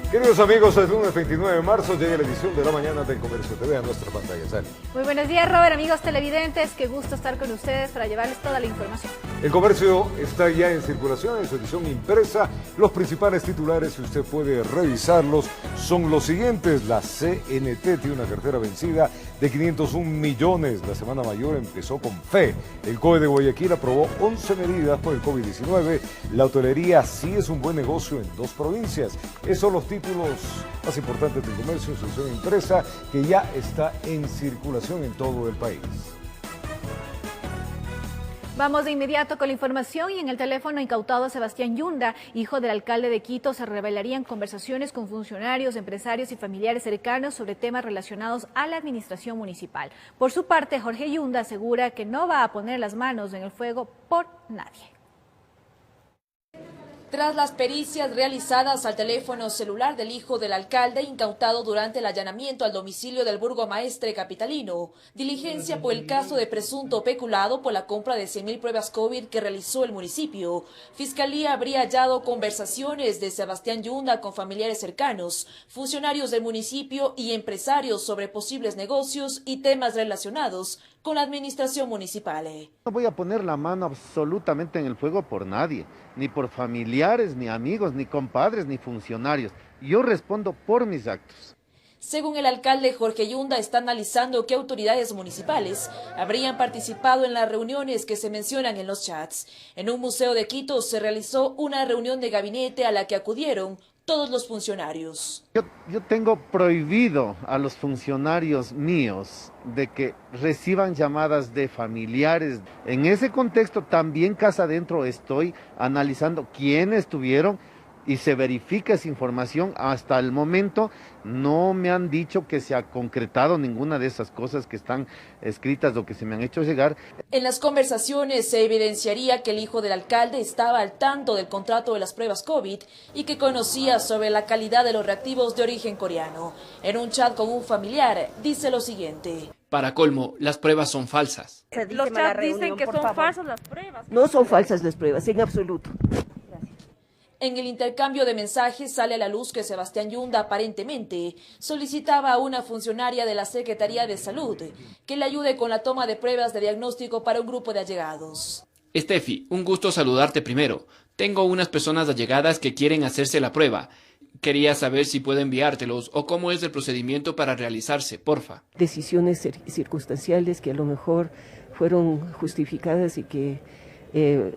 Queridos amigos, el lunes 29 de marzo llega la edición de la mañana del Comercio TV a nuestra pantalla. Sale. Muy buenos días, Robert, amigos televidentes. Qué gusto estar con ustedes para llevarles toda la información. El Comercio está ya en circulación en su edición impresa. Los principales titulares, si usted puede revisarlos, son los siguientes. La CNT tiene una cartera vencida de 501 millones. La Semana Mayor empezó con fe. El COE de Guayaquil aprobó 11 medidas por el COVID-19. La hotelería sí es un buen negocio en 2 provincias. Esos son los títulos más importantes del Comercio en su edición impresa, que ya está en circulación en todo el país. Vamos de inmediato con la información y en el teléfono incautado a Sebastián Yunda, hijo del alcalde de Quito, se revelarían conversaciones con funcionarios, empresarios y familiares cercanos sobre temas relacionados a la administración municipal. Por su parte, Jorge Yunda asegura que no va a poner las manos en el fuego por nadie. Tras las pericias realizadas al teléfono celular del hijo del alcalde incautado durante el allanamiento al domicilio del burgomaestre capitalino, diligencia por el caso de presunto peculado por la compra de 100.000 pruebas COVID que realizó el municipio, Fiscalía habría hallado conversaciones de Sebastián Yunda con familiares cercanos, funcionarios del municipio y empresarios sobre posibles negocios y temas relacionados con la administración municipal. No voy a poner la mano absolutamente en el fuego por nadie, ni por familiares, ni amigos, ni compadres, ni funcionarios. Yo respondo por mis actos. Según el alcalde Jorge Yunda, está analizando qué autoridades municipales habrían participado en las reuniones que se mencionan en los chats. En un museo de Quito se realizó una reunión de gabinete a la que acudieron todos los funcionarios. Yo tengo prohibido a los funcionarios míos de que reciban llamadas de familiares. En ese contexto también casa adentro estoy analizando quiénes estuvieron y se verifica esa información. Hasta el momento no me han dicho que se ha concretado ninguna de esas cosas que están escritas o que se me han hecho llegar. En las conversaciones se evidenciaría que el hijo del alcalde estaba al tanto del contrato de las pruebas COVID y que conocía sobre la calidad de los reactivos de origen coreano. En un chat con un familiar dice lo siguiente. Para colmo, las pruebas son falsas. Los chats dicen que son falsas las pruebas. No son falsas las pruebas, en absoluto. En el intercambio de mensajes sale a la luz que Sebastián Yunda aparentemente solicitaba a una funcionaria de la Secretaría de Salud que le ayude con la toma de pruebas de diagnóstico para un grupo de allegados. Estefi, un gusto saludarte primero. Tengo unas personas allegadas que quieren hacerse la prueba. Quería saber si puedo enviártelos o cómo es el procedimiento para realizarse, porfa. Decisiones circunstanciales que a lo mejor fueron justificadas y que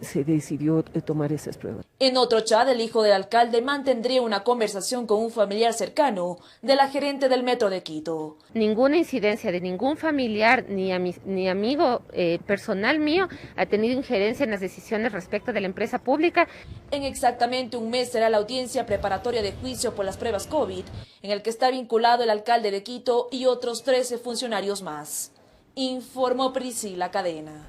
se decidió tomar esas pruebas. En otro chat, el hijo del alcalde mantendría una conversación con un familiar cercano de la gerente del Metro de Quito. Ninguna incidencia de ningún familiar ni amigo personal mío ha tenido injerencia en las decisiones respecto de la empresa pública. En exactamente un mes será la audiencia preparatoria de juicio por las pruebas COVID, en el que está vinculado el alcalde de Quito y otros 13 funcionarios más. Informó Priscila Cadena.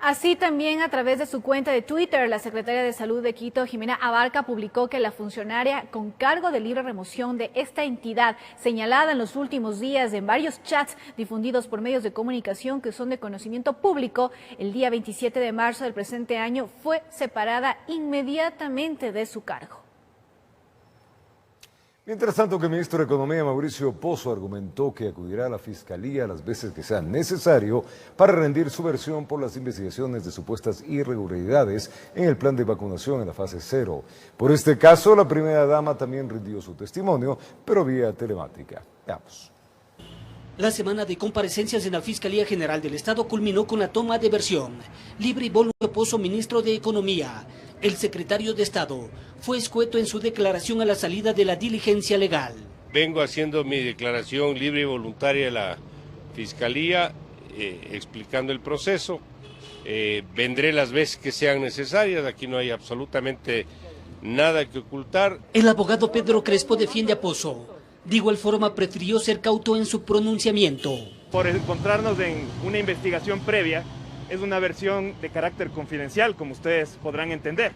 Así también a través de su cuenta de Twitter, la secretaria de Salud de Quito, Jimena Abarca, publicó que la funcionaria con cargo de libre remoción de esta entidad, señalada en los últimos días en varios chats difundidos por medios de comunicación que son de conocimiento público, el día 27 de marzo del presente año fue separada inmediatamente de su cargo. Mientras tanto, que el ministro de Economía, Mauricio Pozo, argumentó que acudirá a la Fiscalía las veces que sea necesario para rendir su versión por las investigaciones de supuestas irregularidades en el plan de vacunación en la fase 0. Por este caso, la primera dama también rindió su testimonio, pero vía telemática. Veamos. La semana de comparecencias en la Fiscalía General del Estado culminó con la toma de versión. Libre y voluntario Pozo, ministro de Economía. El secretario de Estado fue escueto en su declaración a la salida de la diligencia legal. Vengo haciendo mi declaración libre y voluntaria a la Fiscalía, explicando el proceso. Vendré las veces que sean necesarias, aquí no hay absolutamente nada que ocultar. El abogado Pedro Crespo defiende a Pozo. De igual forma prefirió ser cauto en su pronunciamiento. Por encontrarnos en una investigación previa, es una versión de carácter confidencial, como ustedes podrán entender.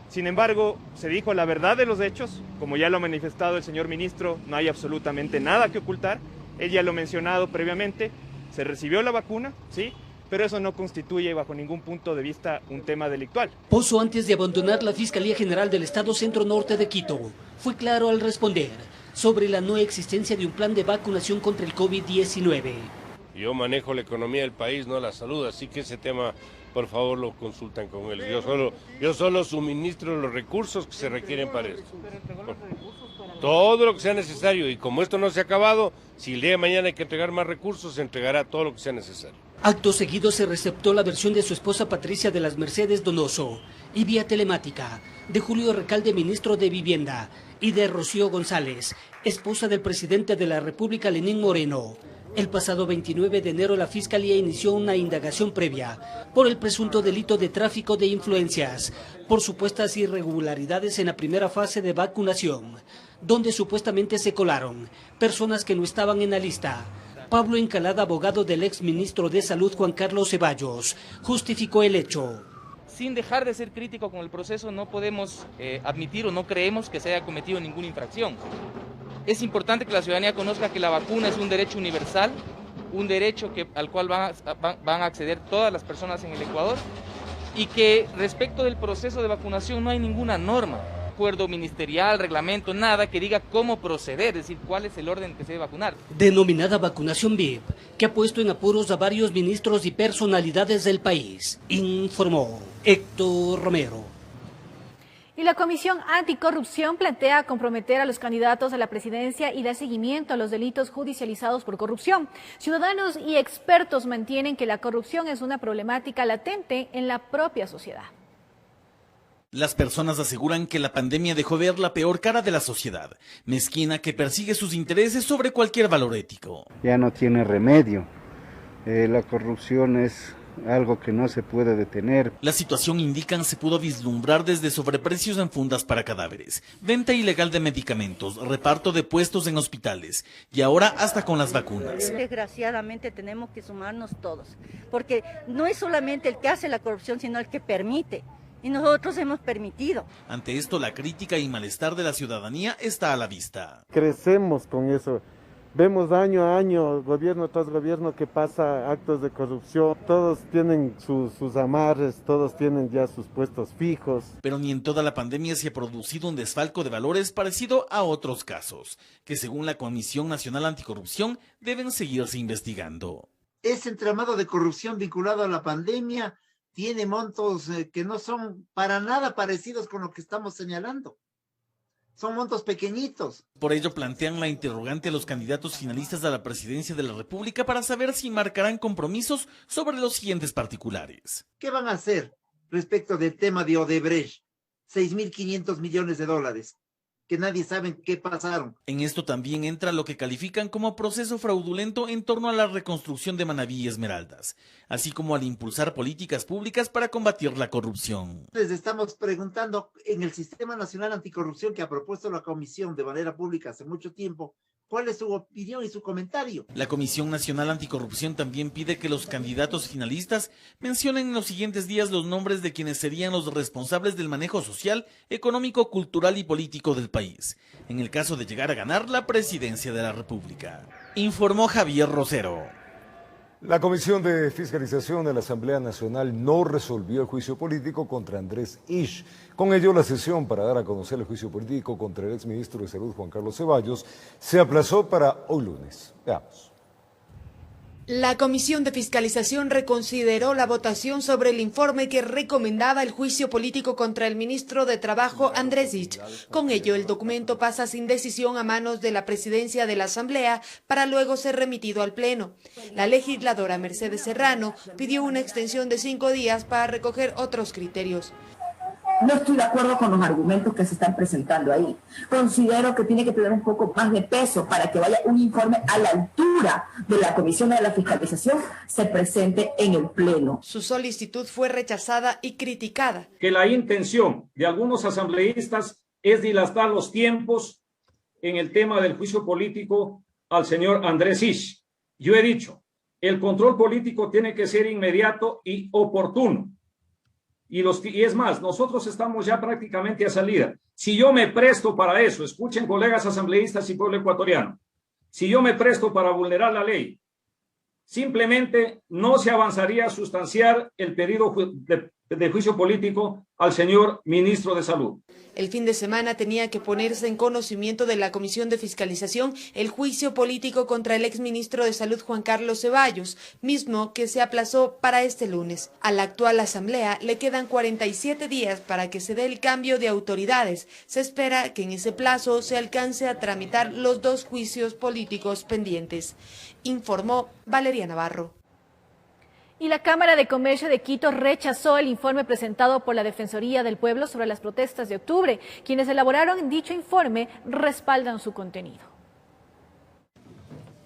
Sin embargo, se dijo la verdad de los hechos, como ya lo ha manifestado el señor ministro, no hay absolutamente nada que ocultar. Él ya lo ha mencionado previamente, se recibió la vacuna, ¿sí? pero eso no constituye bajo ningún punto de vista un tema delictual. Pozo, antes de abandonar la Fiscalía General del Estado Centro Norte de Quito, fue claro al responder sobre la no existencia de un plan de vacunación contra el COVID-19. Yo manejo la economía del país, no la salud, así que ese tema, por favor, lo consultan con él. Yo solo suministro los recursos que se requieren para esto. Todo lo que sea necesario, y como esto no se ha acabado, si el día de mañana hay que entregar más recursos, se entregará todo lo que sea necesario. Acto seguido se receptó la versión de su esposa Patricia de las Mercedes Donoso y vía telemática de Julio Recalde, ministro de Vivienda, y de Rocío González, esposa del presidente de la República, Lenín Moreno. El pasado 29 de enero la Fiscalía inició una indagación previa por el presunto delito de tráfico de influencias, por supuestas irregularidades en la primera fase de vacunación, donde supuestamente se colaron personas que no estaban en la lista. Pablo Encalada, abogado del exministro de Salud Juan Carlos Ceballos, justificó el hecho. Sin dejar de ser crítico con el proceso, no podemos admitir o no creemos que se haya cometido ninguna infracción. Es importante que la ciudadanía conozca que la vacuna es un derecho universal, un derecho al cual van a acceder todas las personas en el Ecuador, y que respecto del proceso de vacunación no hay ninguna norma, acuerdo ministerial, reglamento, nada que diga cómo proceder, es decir, cuál es el orden que se debe vacunar. Denominada vacunación VIP, que ha puesto en apuros a varios ministros y personalidades del país, informó Héctor Romero. Y la Comisión Anticorrupción plantea comprometer a los candidatos a la presidencia y dar seguimiento a los delitos judicializados por corrupción. Ciudadanos y expertos mantienen que la corrupción es una problemática latente en la propia sociedad. Las personas aseguran que la pandemia dejó ver la peor cara de la sociedad, mezquina que persigue sus intereses sobre cualquier valor ético. Ya no tiene remedio. La corrupción es algo que no se puede detener. La situación, indican, se pudo vislumbrar desde sobreprecios en fundas para cadáveres, venta ilegal de medicamentos, reparto de puestos en hospitales y ahora hasta con las vacunas. Desgraciadamente tenemos que sumarnos todos, porque no es solamente el que hace la corrupción, sino el que permite. Y nosotros hemos permitido. Ante esto, la crítica y malestar de la ciudadanía está a la vista. Crecemos con eso. Vemos año a año, gobierno tras gobierno, que pasa actos de corrupción. Todos tienen sus amarres, todos tienen ya sus puestos fijos. Pero ni en toda la pandemia se ha producido un desfalco de valores parecido a otros casos, que según la Comisión Nacional Anticorrupción deben seguirse investigando. Ese entramado de corrupción vinculado a la pandemia tiene montos que no son para nada parecidos con lo que estamos señalando. Son montos pequeñitos. Por ello plantean la interrogante a los candidatos finalistas a la presidencia de la República para saber si marcarán compromisos sobre los siguientes particulares. ¿Qué van a hacer respecto del tema de Odebrecht? 6.500 millones de dólares, que nadie sabe qué pasaron. En esto también entra lo que califican como proceso fraudulento en torno a la reconstrucción de Manabí y Esmeraldas, así como al impulsar políticas públicas para combatir la corrupción. Les estamos preguntando, en el Sistema Nacional Anticorrupción que ha propuesto la Comisión de manera pública hace mucho tiempo, ¿cuál es su opinión y su comentario? La Comisión Nacional Anticorrupción también pide que los candidatos finalistas mencionen en los siguientes días los nombres de quienes serían los responsables del manejo social, económico, cultural y político del país, en el caso de llegar a ganar la presidencia de la República. Informó Javier Rosero. La Comisión de Fiscalización de la Asamblea Nacional no resolvió el juicio político contra Andrés Isch. Con ello, la sesión para dar a conocer el juicio político contra el exministro de Salud, Juan Carlos Ceballos, se aplazó para hoy lunes. Veamos. La Comisión de Fiscalización reconsideró la votación sobre el informe que recomendaba el juicio político contra el ministro de Trabajo, Andrés Isch. Con ello, el documento pasa sin decisión a manos de la presidencia de la Asamblea para luego ser remitido al Pleno. La legisladora Mercedes Serrano pidió una extensión de 5 días para recoger otros criterios. No estoy de acuerdo con los argumentos que se están presentando ahí. Considero que tiene que tener un poco más de peso para que vaya un informe a la altura de la Comisión de la Fiscalización, se presente en el Pleno. Su solicitud fue rechazada y criticada. Que la intención de algunos asambleístas es dilatar los tiempos en el tema del juicio político al señor Andrés Isch. Yo he dicho, el control político tiene que ser inmediato y oportuno. Y es más, nosotros estamos ya prácticamente a salida. Si yo me presto para eso, escuchen colegas asambleístas y pueblo ecuatoriano, si yo me presto para vulnerar la ley, simplemente no se avanzaría a sustanciar el pedido de juicio político al señor ministro de Salud. El fin de semana tenía que ponerse en conocimiento de la Comisión de Fiscalización el juicio político contra el exministro de Salud Juan Carlos Ceballos, mismo que se aplazó para este lunes. A la actual asamblea le quedan 47 días para que se dé el cambio de autoridades. Se espera que en ese plazo se alcance a tramitar los 2 juicios políticos pendientes, informó Valeria Navarro. Y la Cámara de Comercio de Quito rechazó el informe presentado por la Defensoría del Pueblo sobre las protestas de octubre. Quienes elaboraron dicho informe respaldan su contenido.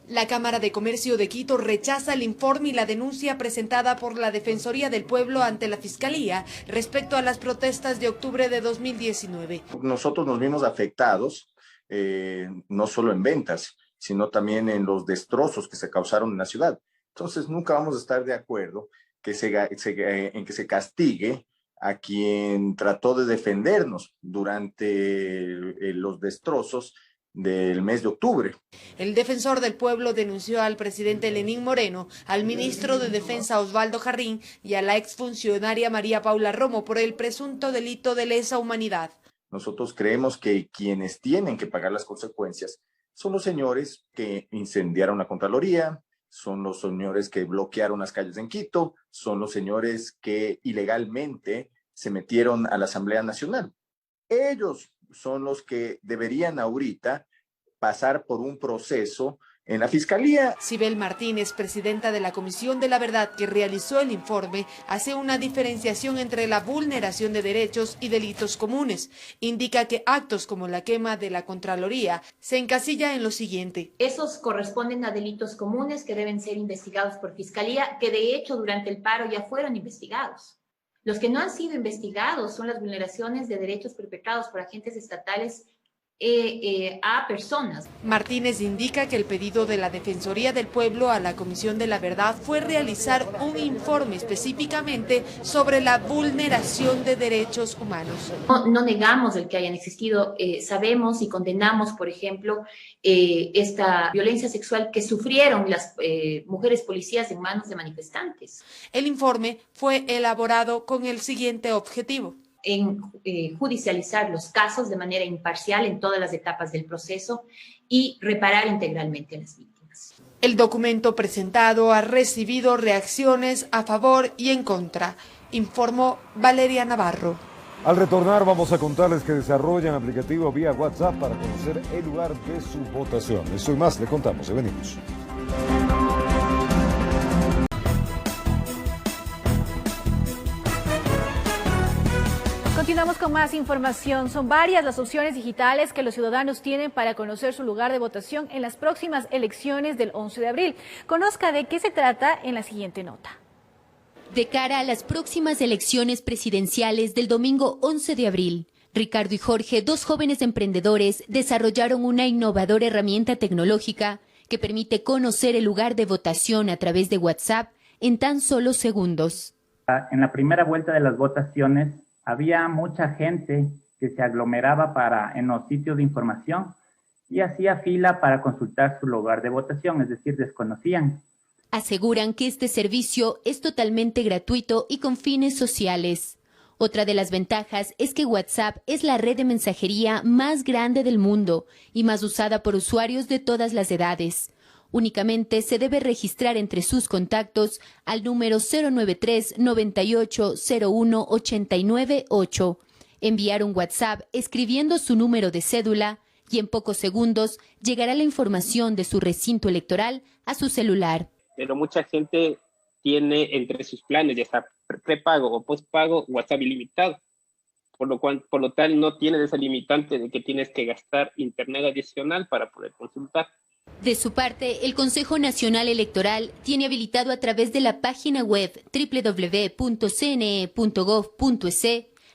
La Cámara de Comercio de Quito rechaza el informe y la denuncia presentada por la Defensoría del Pueblo ante la Fiscalía respecto a las protestas de octubre de 2019. Nosotros nos vimos afectados, no solo en ventas, sino también en los destrozos que se causaron en la ciudad. Entonces nunca vamos a estar de acuerdo en que se castigue a quien trató de defendernos durante los destrozos del mes de octubre. El defensor del pueblo denunció al presidente Lenín Moreno, al ministro de Defensa Osvaldo Jarrín y a la exfuncionaria María Paula Romo por el presunto delito de lesa humanidad. Nosotros creemos que quienes tienen que pagar las consecuencias son los señores que incendiaron la Contraloría, son los señores que bloquearon las calles en Quito, son los señores que ilegalmente se metieron a la Asamblea Nacional. Ellos son los que deberían ahorita pasar por un proceso en la Fiscalía. Sibel Martínez, presidenta de la Comisión de la Verdad que realizó el informe, hace una diferenciación entre la vulneración de derechos y delitos comunes. Indica que actos como la quema de la Contraloría se encasilla en lo siguiente. Esos corresponden a delitos comunes que deben ser investigados por Fiscalía, que de hecho durante el paro ya fueron investigados. Los que no han sido investigados son las vulneraciones de derechos perpetrados por agentes estatales a personas. Martínez indica que el pedido de la Defensoría del Pueblo a la Comisión de la Verdad fue realizar un informe específicamente sobre la vulneración de derechos humanos. No negamos el que hayan existido, sabemos y condenamos, por ejemplo, esta violencia sexual que sufrieron las mujeres policías en manos de manifestantes. El informe fue elaborado con el siguiente objetivo: en judicializar los casos de manera imparcial en todas las etapas del proceso y reparar integralmente a las víctimas. El documento presentado ha recibido reacciones a favor y en contra, informó Valeria Navarro. Al retornar vamos a contarles que desarrollan aplicativo vía WhatsApp para conocer el lugar de su votación. Eso y más le contamos y venimos. Continuamos con más información. Son varias las opciones digitales que los ciudadanos tienen para conocer su lugar de votación en las próximas elecciones del 11 de abril. Conozca de qué se trata en la siguiente nota. De cara a las próximas elecciones presidenciales del domingo 11 de abril, Ricardo y Jorge, 2 jóvenes emprendedores, desarrollaron una innovadora herramienta tecnológica que permite conocer el lugar de votación a través de WhatsApp en tan solo segundos. En la primera vuelta de las votaciones, había mucha gente que se aglomeraba en los sitios de información y hacía fila para consultar su lugar de votación, es decir, desconocían. Aseguran que este servicio es totalmente gratuito y con fines sociales. Otra de las ventajas es que WhatsApp es la red de mensajería más grande del mundo y más usada por usuarios de todas las edades. Únicamente se debe registrar entre sus contactos al número 093-9801-898, enviar un WhatsApp escribiendo su número de cédula y en pocos segundos llegará la información de su recinto electoral a su celular. Pero mucha gente tiene entre sus planes, ya sea prepago o postpago, WhatsApp ilimitado, por lo tal no tiene esa limitante de que tienes que gastar internet adicional para poder consultar. De su parte, el Consejo Nacional Electoral tiene habilitado a través de la página web www.cne.gov.es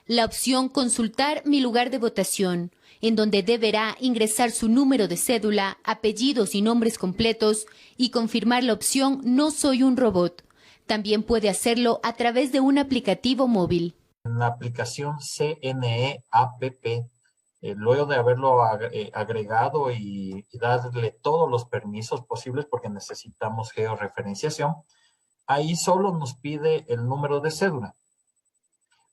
la opción Consultar mi lugar de votación, en donde deberá ingresar su número de cédula, apellidos y nombres completos y confirmar la opción No soy un robot. También puede hacerlo a través de un aplicativo móvil. En la aplicación CNE App luego de haberlo agregado y darle todos los permisos posibles, porque necesitamos georreferenciación, ahí solo nos pide el número de cédula.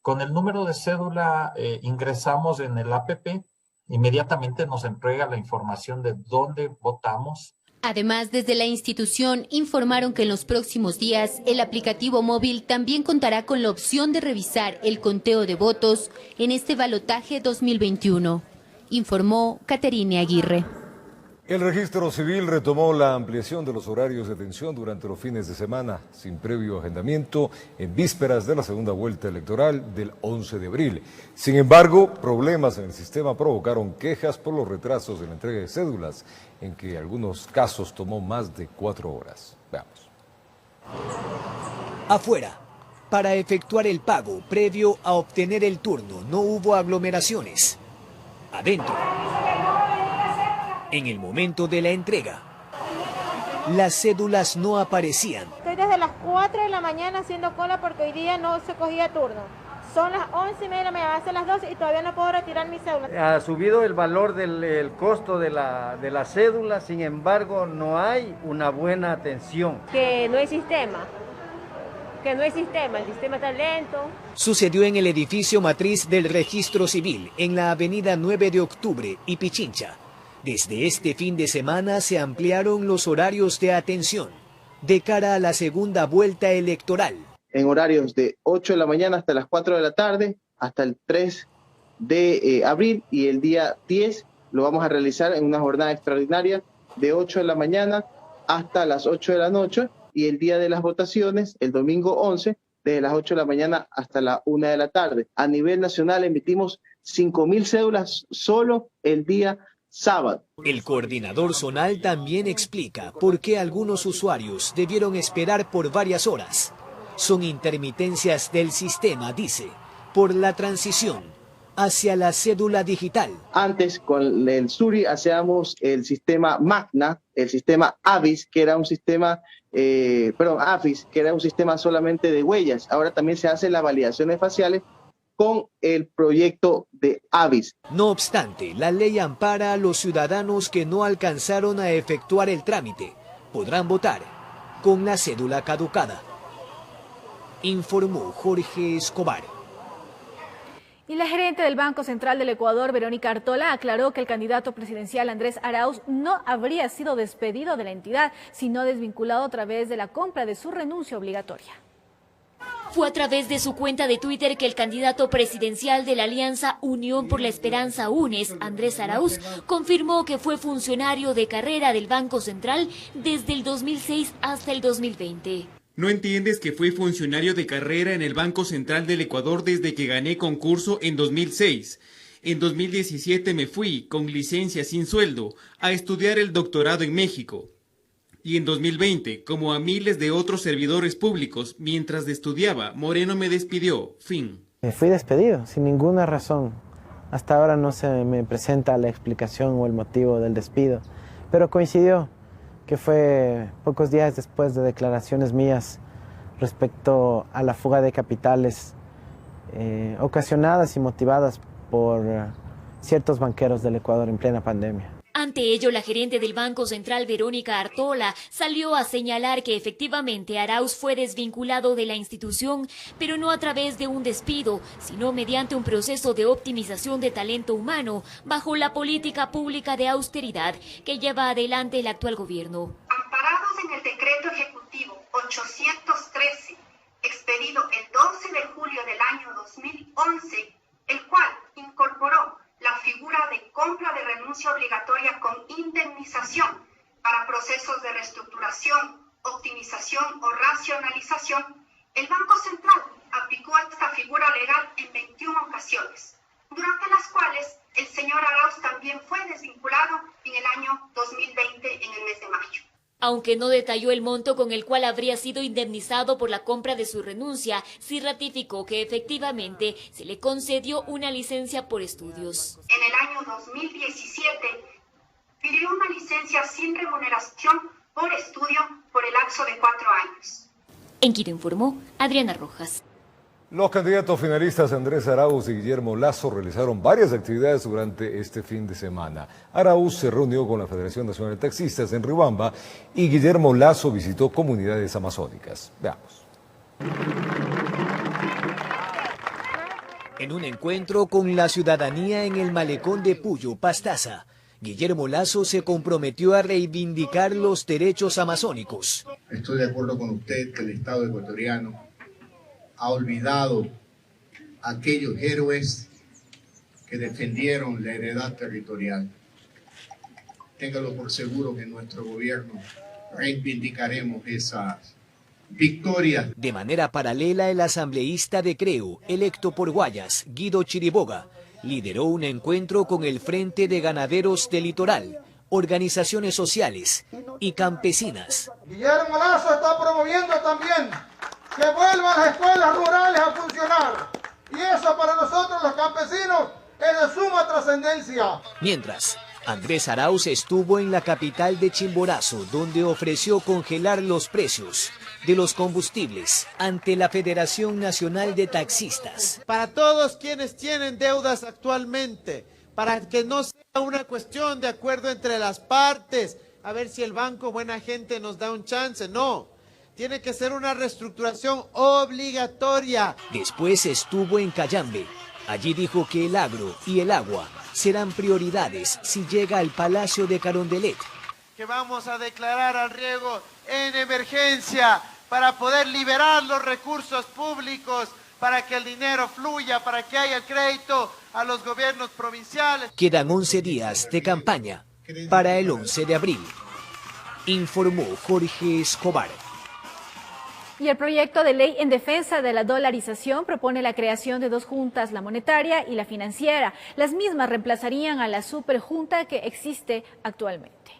Con el número de cédula ingresamos en el APP, inmediatamente nos entrega la información de dónde votamos. Además, desde la institución informaron que en los próximos días el aplicativo móvil también contará con la opción de revisar el conteo de votos en este balotaje 2021, informó Caterine Aguirre. El registro civil retomó la ampliación de los horarios de atención durante los fines de semana, sin previo agendamiento, en vísperas de la segunda vuelta electoral del 11 de abril. Sin embargo, problemas en el sistema provocaron quejas por los retrasos en la entrega de cédulas, en que algunos casos tomó más de 4 horas. Veamos. Afuera, para efectuar el pago previo a obtener el turno, no hubo aglomeraciones. Adentro, en el momento de la entrega, las cédulas no aparecían. Estoy desde las 4 de la mañana haciendo cola porque hoy día no se cogía turno. Son las 11:30 de la mañana, hace las 12 y todavía no puedo retirar mi cédula. Ha subido el valor del costo de la cédula, sin embargo no hay una buena atención. Que no hay sistema. El sistema está lento. Sucedió en el edificio matriz del Registro Civil, en la avenida 9 de Octubre y Pichincha. Desde este fin de semana se ampliaron los horarios de atención de cara a la segunda vuelta electoral. En horarios de 8 de la mañana hasta las 4 de la tarde, hasta el 3 de abril, y el día 10 lo vamos a realizar en una jornada extraordinaria de 8 de la mañana hasta las 8 de la noche, y el día de las votaciones, el domingo 11, desde las 8 de la mañana hasta la 1 de la tarde. A nivel nacional emitimos 5.000 cédulas solo el día sábado. El coordinador zonal también explica por qué algunos usuarios debieron esperar por varias horas. Son intermitencias del sistema, dice, por la transición hacia la cédula digital. Antes, con el SURI, hacíamos el sistema Magna, el sistema AVIS, que era un sistema, AFIS, que era un sistema solamente de huellas. Ahora también se hacen las validaciones faciales con el proyecto de AVIS. No obstante, la ley ampara a los ciudadanos que no alcanzaron a efectuar el trámite. Podrán votar con la cédula caducada, informó Jorge Escobar. Y la gerente del Banco Central del Ecuador, Verónica Artola, aclaró que el candidato presidencial Andrés Arauz no habría sido despedido de la entidad, sino desvinculado a través de la compra de su renuncia obligatoria. Fue a través de su cuenta de Twitter que el candidato presidencial de la Alianza Unión por la Esperanza UNES, Andrés Arauz, confirmó que fue funcionario de carrera del Banco Central desde el 2006 hasta el 2020. ¿No entiendes que fui funcionario de carrera en el Banco Central del Ecuador desde que gané concurso en 2006? En 2017 me fui, con licencia sin sueldo, a estudiar el doctorado en México. Y en 2020, como a miles de otros servidores públicos, mientras estudiaba, Moreno me despidió. Fin. Me fui despedido, sin ninguna razón. Hasta ahora no se me presenta la explicación o el motivo del despido, pero coincidió que fue pocos días después de declaraciones mías respecto a la fuga de capitales ocasionadas y motivadas por ciertos banqueros del Ecuador en plena pandemia. Ante ello, la gerente del Banco Central, Verónica Artola, salió a señalar que efectivamente Arauz fue desvinculado de la institución, pero no a través de un despido, sino mediante un proceso de optimización de talento humano bajo la política pública de austeridad que lleva adelante el actual gobierno. Amparados en el decreto ejecutivo 813, expedido el 12 de julio del año 2011, el cual incorporó la figura de compra de renuncia obligatoria con indemnización para procesos de reestructuración, optimización o racionalización, el Banco Central aplicó esta figura legal en 21 ocasiones, durante las cuales el señor Arauz también fue desvinculado en el año 2020 en el mes de mayo. Aunque no detalló el monto con el cual habría sido indemnizado por la compra de su renuncia, sí ratificó que efectivamente se le concedió una licencia por estudios. En el año 2017 pidió una licencia sin remuneración por estudio por el lapso de 4 años. En Quito informó Adriana Rojas. Los candidatos finalistas Andrés Arauz y Guillermo Lasso realizaron varias actividades durante este fin de semana. Arauz se reunió con la Federación Nacional de Taxistas en Riobamba y Guillermo Lasso visitó comunidades amazónicas. Veamos. En un encuentro con la ciudadanía en el malecón de Puyo, Pastaza, Guillermo Lasso se comprometió a reivindicar los derechos amazónicos. Estoy de acuerdo con usted que el Estado ecuatoriano ha olvidado a aquellos héroes que defendieron la heredad territorial. Téngalo por seguro que en nuestro gobierno reivindicaremos esas victorias. De manera paralela, el asambleísta de Creo, electo por Guayas, Guido Chiriboga, lideró un encuentro con el Frente de Ganaderos del Litoral, organizaciones sociales y campesinas. Guillermo Lasso está promoviendo también que vuelvan las escuelas rurales a funcionar. Y eso para nosotros los campesinos es de suma trascendencia. Mientras, Andrés Arauz estuvo en la capital de Chimborazo, donde ofreció congelar los precios de los combustibles ante la Federación Nacional de Taxistas. Para todos quienes tienen deudas actualmente, para que no sea una cuestión de acuerdo entre las partes, a ver si el banco buena gente nos da un chance, no. Tiene que ser una reestructuración obligatoria. Después estuvo en Cayambe. Allí dijo que el agro y el agua serán prioridades si llega al Palacio de Carondelet. Que vamos a declarar al riego en emergencia para poder liberar los recursos públicos, para que el dinero fluya, para que haya crédito a los gobiernos provinciales. Quedan 11 días de campaña para el 11 de abril, informó Jorge Escobar. Y el proyecto de ley en defensa de la dolarización propone la creación de dos juntas, la monetaria y la financiera. Las mismas reemplazarían a la superjunta que existe actualmente.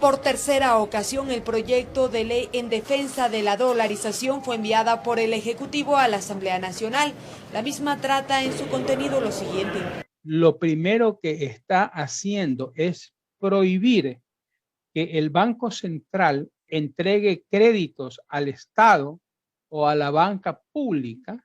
Por tercera ocasión, el proyecto de ley en defensa de la dolarización fue enviada por el Ejecutivo a la Asamblea Nacional. La misma trata en su contenido lo siguiente. Lo primero que está haciendo es prohibir que el Banco Central entregue créditos al Estado o a la banca pública,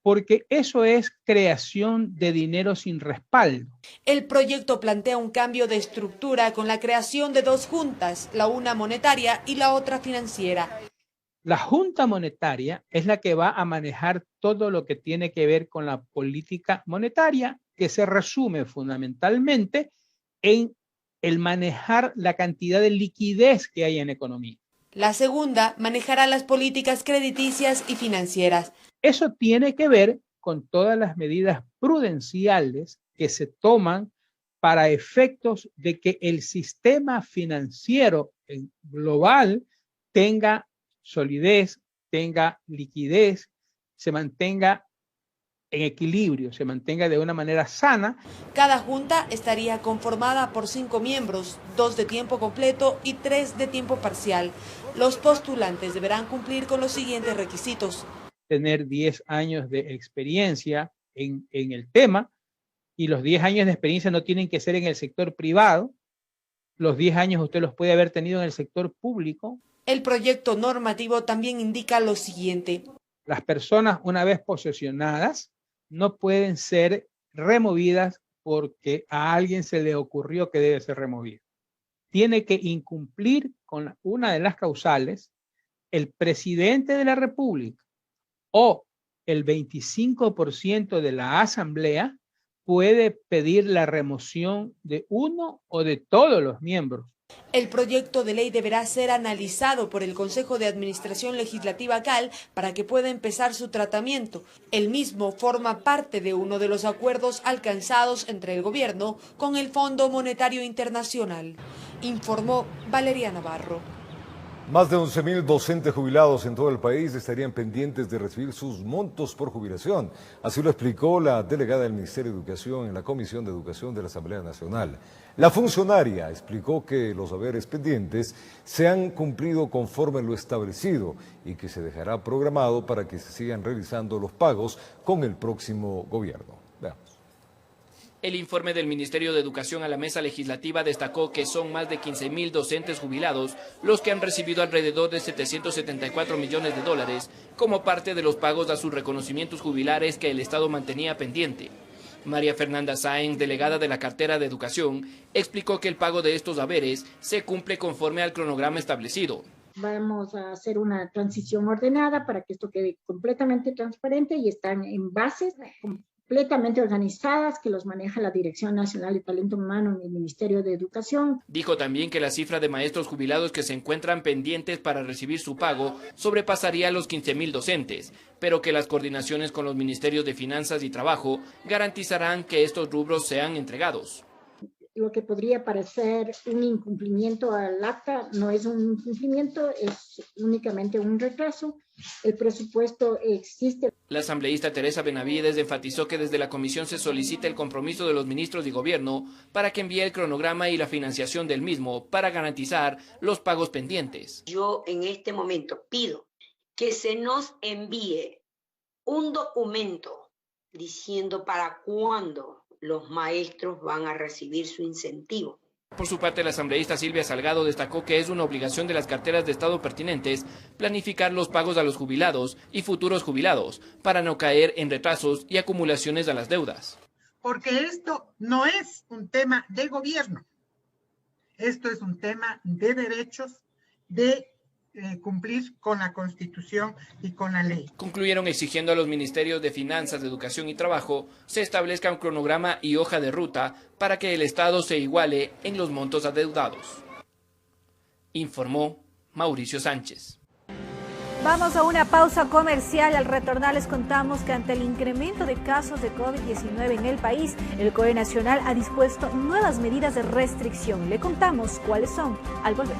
porque eso es creación de dinero sin respaldo. El proyecto plantea un cambio de estructura con la creación de dos juntas, la una monetaria y la otra financiera. La Junta Monetaria es la que va a manejar todo lo que tiene que ver con la política monetaria, que se resume fundamentalmente en el manejar la cantidad de liquidez que hay en la economía. La segunda manejará las políticas crediticias y financieras. Eso tiene que ver con todas las medidas prudenciales que se toman para efectos de que el sistema financiero global tenga solidez, tenga liquidez, se mantenga en equilibrio, se mantenga de una manera sana. Cada junta estaría conformada por 5 miembros, 2 de tiempo completo y 3 de tiempo parcial. Los postulantes deberán cumplir con los siguientes requisitos. Tener 10 años de experiencia en el tema, y los 10 años de experiencia no tienen que ser en el sector privado. Los 10 años usted los puede haber tenido en el sector público. El proyecto normativo también indica lo siguiente. Las personas, una vez posesionadas, no pueden ser removidas porque a alguien se le ocurrió que debe ser removido. Tiene que incumplir con una de las causales el presidente de la República o el 25% de la Asamblea puede pedir la remoción de uno o de todos los miembros. El proyecto de ley deberá ser analizado por el Consejo de Administración Legislativa CAL para que pueda empezar su tratamiento. El mismo forma parte de uno de los acuerdos alcanzados entre el gobierno con el Fondo Monetario Internacional, informó Valeria Navarro. Más de 11.000 docentes jubilados en todo el país estarían pendientes de recibir sus montos por jubilación. Así lo explicó la delegada del Ministerio de Educación en la Comisión de Educación de la Asamblea Nacional. La funcionaria explicó que los haberes pendientes se han cumplido conforme lo establecido y que se dejará programado para que se sigan realizando los pagos con el próximo gobierno. Veamos. El informe del Ministerio de Educación a la mesa legislativa destacó que son más de 15.000 docentes jubilados los que han recibido alrededor de 774 millones de dólares como parte de los pagos a sus reconocimientos jubilares que el Estado mantenía pendiente. María Fernanda Sáenz, delegada de la cartera de Educación, explicó que el pago de estos haberes se cumple conforme al cronograma establecido. Vamos a hacer una transición ordenada para que esto quede completamente transparente y están en bases completamente organizadas que los maneja la Dirección Nacional de Talento Humano en el Ministerio de Educación. Dijo también que la cifra de maestros jubilados que se encuentran pendientes para recibir su pago sobrepasaría los 15.000 docentes, pero que las coordinaciones con los Ministerios de Finanzas y Trabajo garantizarán que estos rubros sean entregados. Lo que podría parecer un incumplimiento al acta no es un incumplimiento, es únicamente un retraso. El presupuesto existe. La asambleísta Teresa Benavides enfatizó que desde la comisión se solicita el compromiso de los ministros de gobierno para que envíe el cronograma y la financiación del mismo para garantizar los pagos pendientes. Yo en este momento pido que se nos envíe un documento diciendo para cuándo los maestros van a recibir su incentivo. Por su parte, la asambleísta Silvia Salgado destacó que es una obligación de las carteras de Estado pertinentes planificar los pagos a los jubilados y futuros jubilados para no caer en retrasos y acumulaciones a las deudas. Porque esto no es un tema de gobierno, esto es un tema de derechos, de cumplir con la Constitución y con la ley. Concluyeron exigiendo a los ministerios de Finanzas, Educación y Trabajo se establezca un cronograma y hoja de ruta para que el Estado se iguale en los montos adeudados. Informó Mauricio Sánchez. Vamos a una pausa comercial. Al retornar les contamos que ante el incremento de casos de COVID-19 en el país, el COE Nacional ha dispuesto nuevas medidas de restricción. Le contamos cuáles son al volver.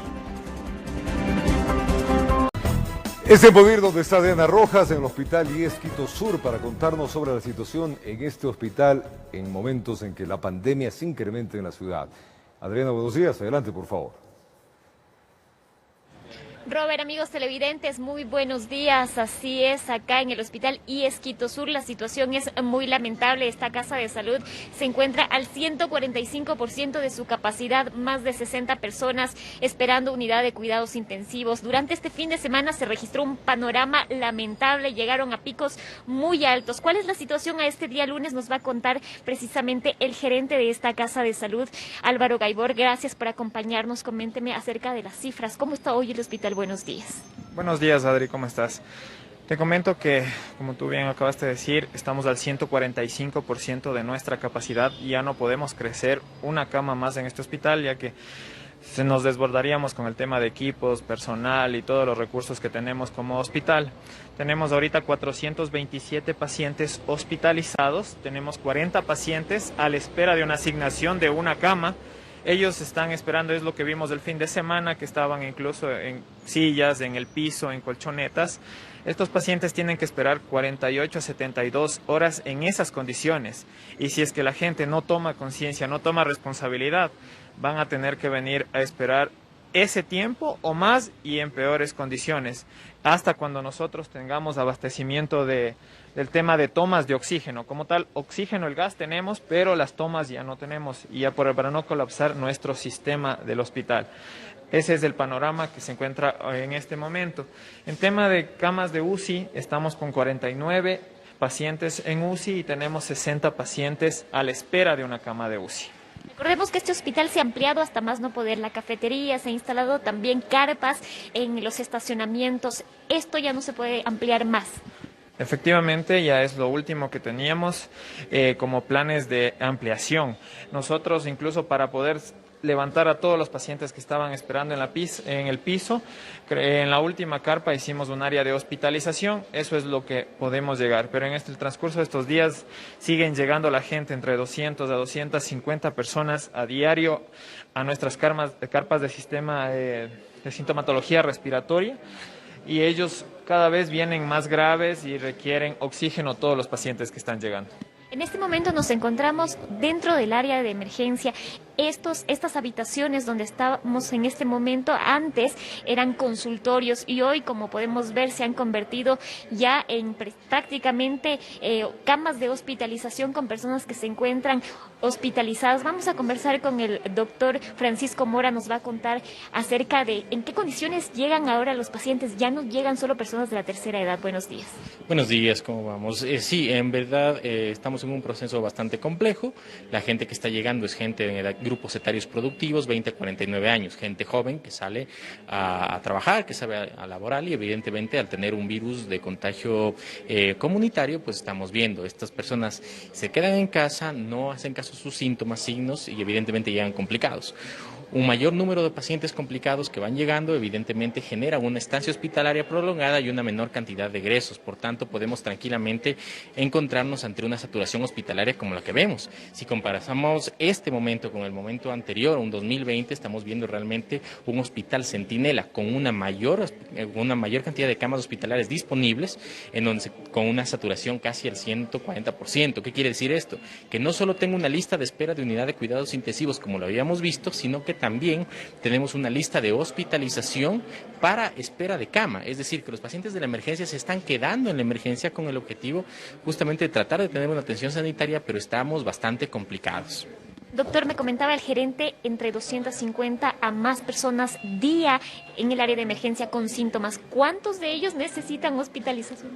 Es tiempo de ir donde está Diana Rojas, en el Hospital IES Quito Sur, para contarnos sobre la situación en este hospital en momentos en que la pandemia se incrementa en la ciudad. Adriana, buenos días. Adelante, por favor. Robert, amigos televidentes, muy buenos días. Así es, acá en el Hospital IES Quito Sur la situación es muy lamentable. Esta casa de salud se encuentra al 145% de su capacidad, más de 60 personas esperando unidad de cuidados intensivos. Durante este fin de semana se registró un panorama lamentable, llegaron a picos muy altos. ¿Cuál es la situación a este día lunes? Nos va a contar precisamente el gerente de esta casa de salud, Álvaro Gaibor. Gracias por acompañarnos. Coménteme acerca de las cifras. ¿Cómo está hoy el hospital? Buenos días. Buenos días, Adri, ¿cómo estás? Te comento que, como tú bien acabaste de decir, estamos al 145% de nuestra capacidad y ya no podemos crecer una cama más en este hospital, ya que se nos desbordaríamos con el tema de equipos, personal y todos los recursos que tenemos como hospital. Tenemos ahorita 427 pacientes hospitalizados, tenemos 40 pacientes a la espera de una asignación de una cama. Ellos están esperando, es lo que vimos el fin de semana, que estaban incluso en sillas, en el piso, en colchonetas. Estos pacientes tienen que esperar 48 a 72 horas en esas condiciones. Y si es que la gente no toma conciencia, no toma responsabilidad, van a tener que venir a esperar ese tiempo o más y en peores condiciones, hasta cuando nosotros tengamos abastecimiento del tema de tomas de oxígeno. Como tal, oxígeno, el gas tenemos, pero las tomas ya no tenemos, y ya para no colapsar nuestro sistema del hospital. Ese es el panorama que se encuentra en este momento. En tema de camas de UCI, estamos con 49 pacientes en UCI y tenemos 60 pacientes a la espera de una cama de UCI. Recordemos que este hospital se ha ampliado hasta más no poder. La cafetería, se ha instalado también carpas en los estacionamientos. Esto ya no se puede ampliar más. Efectivamente, ya es lo último que teníamos como planes de ampliación. Nosotros, incluso para poder levantar a todos los pacientes que estaban esperando en el piso, en la última carpa hicimos un área de hospitalización. Eso es lo que podemos llegar, pero en el transcurso de estos días siguen llegando la gente, entre 200 a 250 personas a diario a nuestras carpas de sistema de sintomatología respiratoria, y ellos cada vez vienen más graves y requieren oxígeno todos los pacientes que están llegando. En este momento nos encontramos dentro del área de emergencia. estas habitaciones donde estábamos en este momento antes eran consultorios y hoy, como podemos ver, se han convertido ya en prácticamente camas de hospitalización con personas que se encuentran hospitalizadas. Vamos a conversar con el doctor Francisco Mora, nos va a contar acerca de en qué condiciones llegan ahora los pacientes. Ya no llegan solo personas de la tercera edad. Buenos días. Buenos días, ¿cómo vamos? Sí, en verdad estamos en un proceso bastante complejo. La gente que está llegando es gente en grupos etarios productivos, 20 a 49 años, gente joven que sale a trabajar, que sale a laborar y evidentemente al tener un virus de contagio comunitario, pues estamos viendo, estas personas se quedan en casa, no hacen caso a sus síntomas, signos y evidentemente llegan complicados. Un mayor número de pacientes complicados que van llegando evidentemente genera una estancia hospitalaria prolongada y una menor cantidad de egresos. Por tanto, podemos tranquilamente encontrarnos ante una saturación hospitalaria como la que vemos. Si comparamos este momento con el momento anterior, un 2020, estamos viendo realmente un hospital centinela con una mayor cantidad de camas hospitalarias disponibles, en donde con una saturación casi al 140%. ¿Qué quiere decir esto? Que no solo tengo una lista de espera de unidad de cuidados intensivos como lo habíamos visto, sino que también tenemos una lista de hospitalización para espera de cama, es decir, que los pacientes de la emergencia se están quedando en la emergencia con el objetivo justamente de tratar de tener una atención sanitaria, pero estamos bastante complicados. Doctor, me comentaba el gerente, entre 250 a más personas día en el área de emergencia con síntomas. ¿Cuántos de ellos necesitan hospitalización?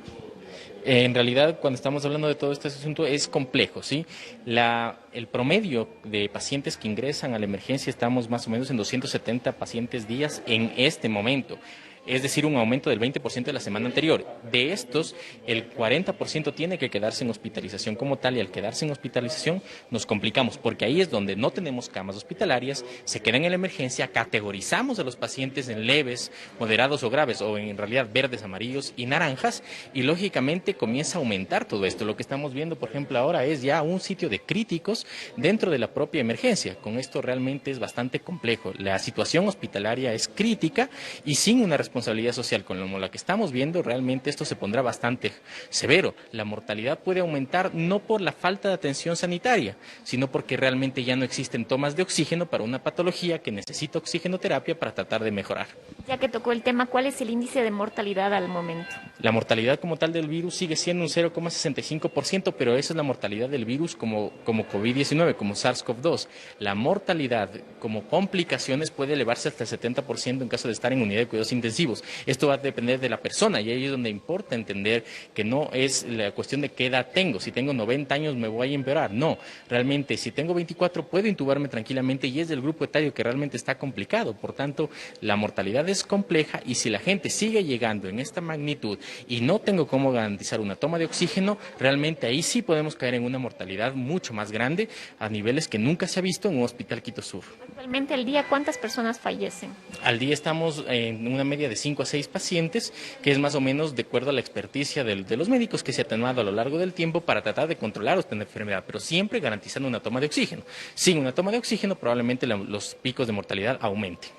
En realidad, cuando estamos hablando de todo este asunto, es complejo, ¿sí? El promedio de pacientes que ingresan a la emergencia, estamos más o menos en 270 pacientes días en este momento. Es decir, un aumento del 20% de la semana anterior. De estos, el 40% tiene que quedarse en hospitalización como tal, y al quedarse en hospitalización nos complicamos, porque ahí es donde no tenemos camas hospitalarias, se quedan en la emergencia, categorizamos a los pacientes en leves, moderados o graves, o en realidad verdes, amarillos y naranjas, y lógicamente comienza a aumentar todo esto. Lo que estamos viendo, por ejemplo, ahora es ya un sitio de críticos dentro de la propia emergencia. Con esto realmente es bastante complejo. La situación hospitalaria es crítica y sin una responsabilidad social como la que estamos viendo, realmente esto se pondrá bastante severo. La mortalidad puede aumentar no por la falta de atención sanitaria, sino porque realmente ya no existen tomas de oxígeno para una patología que necesita oxigenoterapia para tratar de mejorar. Ya que tocó el tema, ¿cuál es el índice de mortalidad al momento? La mortalidad como tal del virus sigue siendo un 0,65%, pero esa es la mortalidad del virus como COVID-19, como SARS-CoV-2. La mortalidad como complicaciones puede elevarse hasta el 70% en caso de estar en unidad de cuidados intensivos. Esto va a depender de la persona y ahí es donde importa entender que no es la cuestión de qué edad tengo. Si tengo 90 años me voy a empeorar. No, realmente si tengo 24 puedo intubarme tranquilamente y es del grupo etario que realmente está complicado. Por tanto, la mortalidad es compleja y si la gente sigue llegando en esta magnitud y no tengo cómo garantizar una toma de oxígeno, realmente ahí sí podemos caer en una mortalidad mucho más grande a niveles que nunca se ha visto en un hospital Quito Sur. Actualmente al día, ¿cuántas personas fallecen? Al día estamos en una media de 5 a 6 pacientes, que es más o menos de acuerdo a la experticia de los médicos que se ha atenuado a lo largo del tiempo para tratar de controlar esta enfermedad, pero siempre garantizando una toma de oxígeno. Sin una toma de oxígeno probablemente los picos de mortalidad aumenten.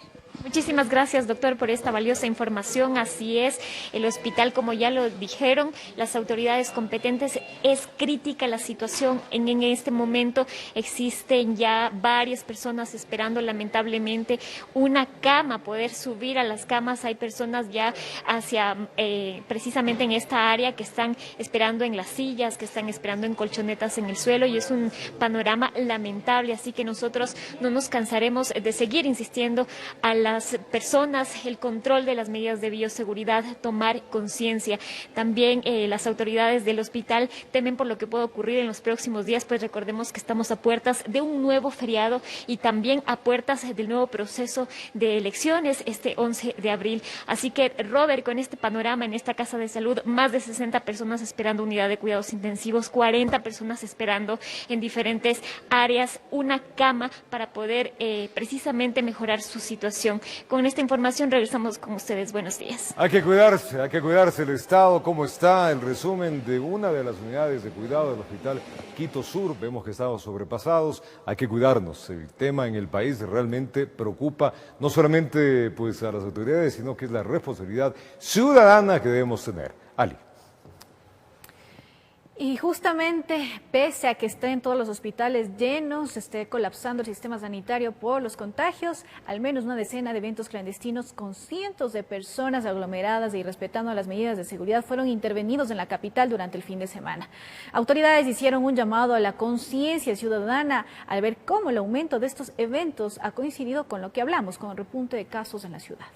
Muchísimas gracias, doctor, por esta valiosa información. Así es, el hospital, como ya lo dijeron las autoridades competentes, es crítica la situación. En este momento existen ya varias personas esperando, lamentablemente, una cama, poder subir a las camas. Hay personas ya precisamente en esta área que están esperando en las sillas, que están esperando en colchonetas en el suelo, y es un panorama lamentable. Así que nosotros no nos cansaremos de seguir insistiendo a las personas, el control de las medidas de bioseguridad, tomar conciencia. También las autoridades del hospital temen por lo que puede ocurrir en los próximos días, pues recordemos que estamos a puertas de un nuevo feriado y también a puertas del nuevo proceso de elecciones este 11 de abril. Así que, Robert, con este panorama en esta casa de salud, más de 60 personas esperando unidad de cuidados intensivos, 40 personas esperando en diferentes áreas una cama para poder precisamente mejorar su situación. Con esta información regresamos con ustedes. Buenos días. Hay que cuidarse el estado, cómo está el resumen de una de las unidades de cuidado del hospital Quito Sur. Vemos que estamos sobrepasados, hay que cuidarnos. El tema en el país realmente preocupa no solamente pues a las autoridades, sino que es la responsabilidad ciudadana que debemos tener. Ali. Y justamente, pese a que estén todos los hospitales llenos, esté colapsando el sistema sanitario por los contagios, al menos una decena de eventos clandestinos con cientos de personas aglomeradas y respetando las medidas de seguridad fueron intervenidos en la capital durante el fin de semana. Autoridades hicieron un llamado a la conciencia ciudadana al ver cómo el aumento de estos eventos ha coincidido con lo que hablamos, con el repunte de casos en la ciudad.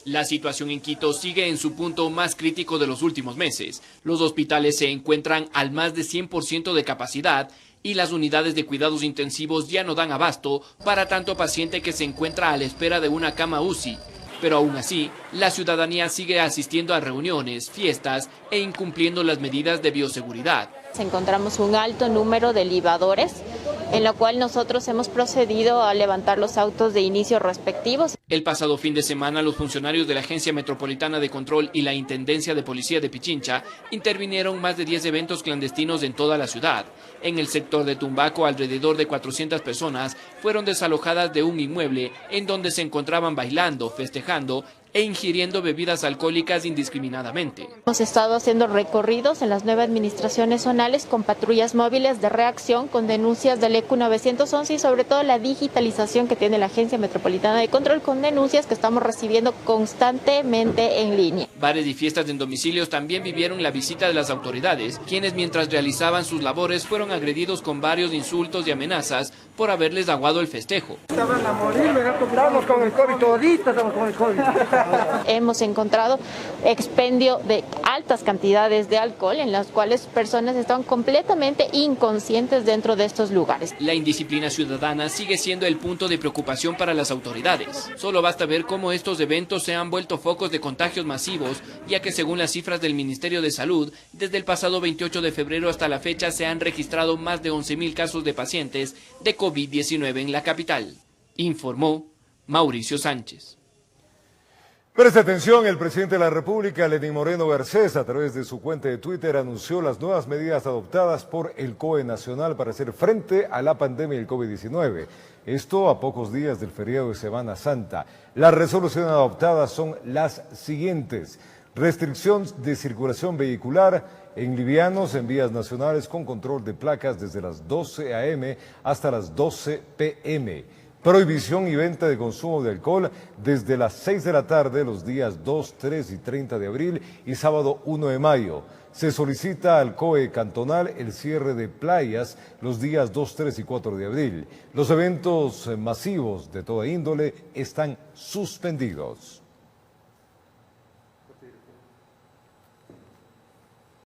La situación en Quito sigue en su punto más crítico de los últimos meses. Los hospitales se encuentran al más de 100% de capacidad y las unidades de cuidados intensivos ya no dan abasto para tanto paciente que se encuentra a la espera de una cama UCI. Pero aún así, la ciudadanía sigue asistiendo a reuniones, fiestas e incumpliendo las medidas de bioseguridad. Encontramos un alto número de libadores, en lo cual nosotros hemos procedido a levantar los autos de inicio respectivos. El pasado fin de semana, los funcionarios de la Agencia Metropolitana de Control y la Intendencia de Policía de Pichincha intervinieron más de 10 eventos clandestinos en toda la ciudad. En el sector de Tumbaco, alrededor de 400 personas fueron desalojadas de un inmueble en donde se encontraban bailando, festejando e ingiriendo bebidas alcohólicas indiscriminadamente. Hemos estado haciendo recorridos en las 9 administraciones zonales con patrullas móviles de reacción con denuncias del ECU 911 y sobre todo la digitalización que tiene la Agencia Metropolitana de Control con denuncias que estamos recibiendo constantemente en línea. Bares y fiestas en domicilios también vivieron la visita de las autoridades, quienes mientras realizaban sus labores fueron agredidos con varios insultos y amenazas por haberles aguado el festejo. Estamos con el COVID, todito estamos con el COVID. Hemos encontrado expendio de altas cantidades de alcohol en las cuales personas están completamente inconscientes dentro de estos lugares. La indisciplina ciudadana sigue siendo el punto de preocupación para las autoridades. Solo basta ver cómo estos eventos se han vuelto focos de contagios masivos, ya que según las cifras del Ministerio de Salud, desde el pasado 28 de febrero hasta la fecha se han registrado más de 11.000 casos de pacientes de COVID-19 en la capital, informó Mauricio Sánchez. Preste atención, el presidente de la República, Lenín Moreno Garcés, a través de su cuenta de Twitter, anunció las nuevas medidas adoptadas por el COE Nacional para hacer frente a la pandemia del COVID-19. Esto a pocos días del feriado de Semana Santa. Las resoluciones adoptadas son las siguientes: restricción de circulación vehicular en livianos en vías nacionales con control de placas desde las 12 a.m. hasta las 12 p.m. Prohibición y venta de consumo de alcohol desde las 6 de la tarde los días 2, 3 y 30 de abril y sábado 1 de mayo. Se solicita al COE cantonal el cierre de playas los días 2, 3 y 4 de abril. Los eventos masivos de toda índole están suspendidos.